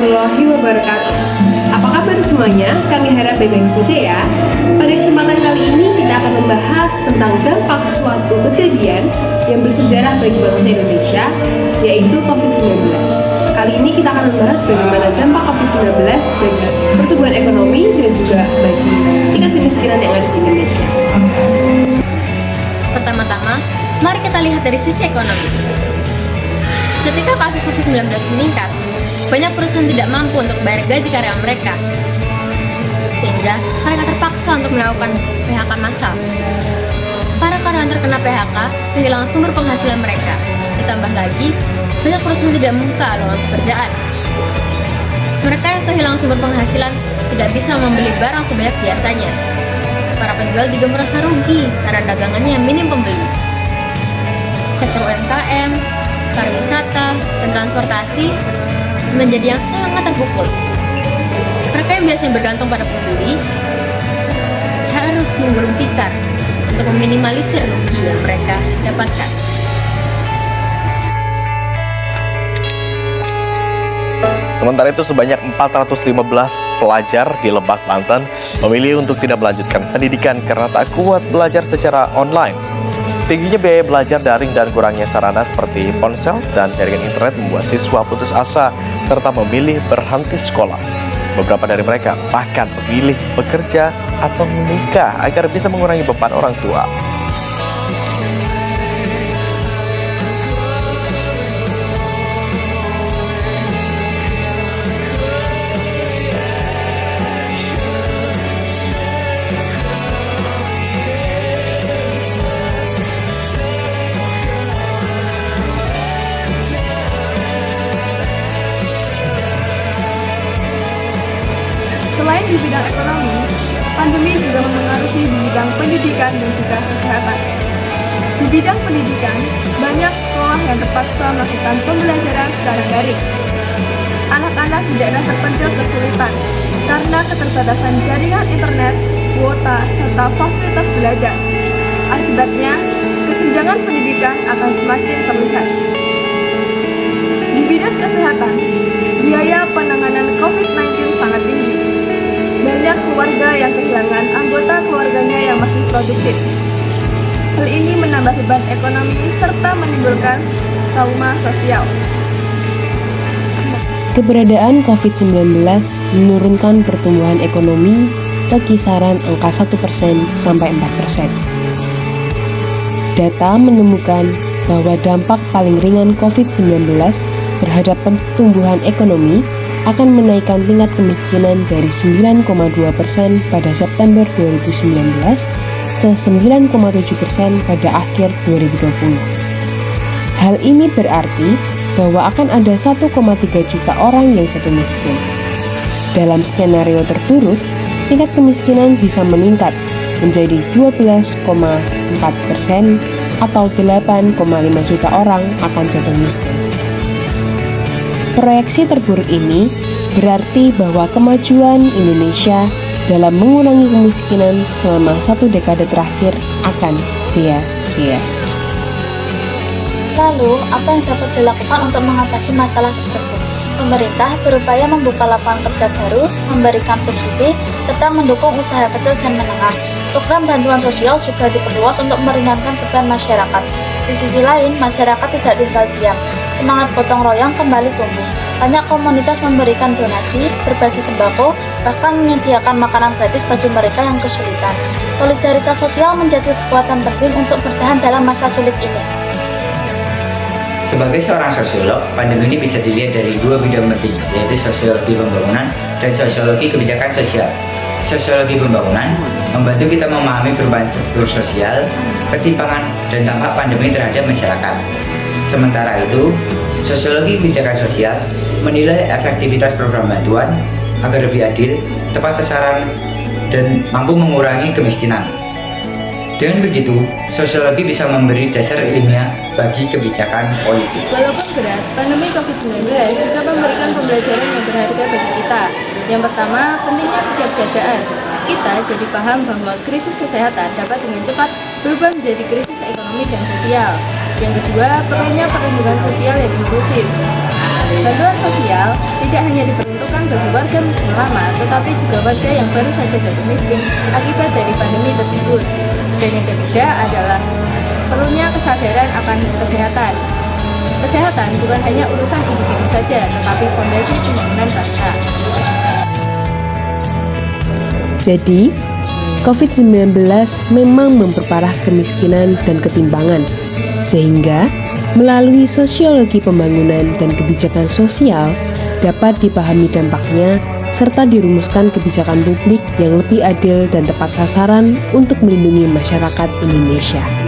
warahmatullahi wabarakatuh. Apa kabar semuanya? Kami harap baik-baik saja ya. Pada kesempatan kali ini kita akan membahas tentang dampak suatu kejadian yang bersejarah bagi bangsa Indonesia, yaitu COVID-19. Kali ini kita akan membahas bagaimana dampak COVID-19 bagi pertumbuhan ekonomi dan juga bagi tingkat kemiskinan yang ada di Indonesia. Pertama-tama, mari kita lihat dari sisi ekonomi. Ketika kasus COVID-19 meningkat, banyak perusahaan tidak mampu untuk bayar gaji karyawan mereka, sehingga mereka terpaksa untuk melakukan PHK massal. Para karyawan terkena PHK kehilangan sumber penghasilan mereka. Ditambah lagi, banyak perusahaan tidak membuka lowongan pekerjaan. Mereka yang kehilangan sumber penghasilan tidak bisa membeli barang sebanyak biasanya. Para penjual juga merasa rugi karena dagangannya yang minim pembeli. Sektor UMKM, pariwisata, dan transportasi menjadi yang sangat terpukul. Mereka yang biasanya bergantung pada pembeli harus menggulung tikar untuk meminimalisir rugi yang mereka dapatkan. Sementara itu sebanyak 415 pelajar di Lebak, Banten memilih untuk tidak melanjutkan pendidikan karena tak kuat belajar secara online. Tingginya biaya belajar daring dan kurangnya sarana seperti ponsel dan jaringan internet membuat siswa putus asa serta memilih berhenti sekolah. Beberapa dari mereka bahkan memilih bekerja atau menikah agar bisa mengurangi beban orang tua. Selain di bidang ekonomi, pandemi juga mempengaruhi di bidang pendidikan dan juga kesehatan. Di bidang pendidikan, banyak sekolah yang terpaksa melakukan pembelajaran secara daring. Anak-anak di daerah terpencil kesulitan karena keterbatasan jaringan internet, kuota, serta fasilitas belajar. Akibatnya, kesenjangan pendidikan akan semakin terlihat. Di bidang kesehatan, biaya penanganan COVID-19 sangat tinggi. Banyak keluarga yang kehilangan anggota keluarganya yang masih produktif. Hal ini menambah beban ekonomi serta menimbulkan trauma sosial. Keberadaan COVID-19 menurunkan pertumbuhan ekonomi ke kisaran angka 1% sampai 4%. Data menemukan bahwa dampak paling ringan COVID-19 terhadap pertumbuhan ekonomi akan menaikkan tingkat kemiskinan dari 9,2% pada September 2019 ke 9,7% pada akhir 2020. Hal ini berarti bahwa akan ada 1,3 juta orang yang jatuh miskin. Dalam skenario terburuk, tingkat kemiskinan bisa meningkat menjadi 12,4% atau 8,5 juta orang akan jatuh miskin. Proyeksi terburuk ini berarti bahwa kemajuan Indonesia dalam mengurangi kemiskinan selama 1 dekade terakhir akan sia-sia. Lalu, apa yang dapat dilakukan untuk mengatasi masalah tersebut? Pemerintah berupaya membuka lapangan kerja baru, memberikan subsidi, serta mendukung usaha kecil dan menengah. Program bantuan sosial juga diperluas untuk meringankan beban masyarakat. Di sisi lain, masyarakat tidak tinggal diam. Semangat gotong royong kembali tumbuh. Banyak komunitas memberikan donasi, berbagi sembako, bahkan menyediakan makanan gratis bagi mereka yang kesulitan. Solidaritas sosial menjadi kekuatan penting untuk bertahan dalam masa sulit ini. Sebagai seorang sosiolog, pandemi ini bisa dilihat dari 2 bidang penting, yaitu sosiologi pembangunan dan sosiologi kebijakan sosial. Sosiologi pembangunan membantu kita memahami perubahan struktur sosial, ketimpangan, dan dampak pandemi terhadap masyarakat. Sementara itu, sosiologi kebijakan sosial menilai efektivitas program bantuan agar lebih adil, tepat sasaran, dan mampu mengurangi kemiskinan. Dengan begitu, sosiologi bisa memberi dasar ilmiah bagi kebijakan politik. Walaupun berat, pandemi COVID-19 juga memberikan pembelajaran yang berharga bagi kita. Yang pertama, pentingnya kesiapsiagaan. Kita jadi paham bahwa krisis kesehatan dapat dengan cepat berubah menjadi krisis ekonomi dan sosial. Yang kedua, perlunya perlindungan sosial yang inklusif. Bantuan sosial tidak hanya diperuntukkan bagi warga miskin lama, tetapi juga warga yang baru saja jatuh miskin akibat dari pandemi tersebut. Dan yang ketiga adalah perlunya kesadaran akan kesehatan. Kesehatan bukan hanya urusan individu saja, tetapi fondasi pembangunan bangsa. Jadi, COVID-19 memang memperparah kemiskinan dan ketimpangan, sehingga melalui sosiologi pembangunan dan kebijakan sosial dapat dipahami dampaknya serta dirumuskan kebijakan publik yang lebih adil dan tepat sasaran untuk melindungi masyarakat Indonesia.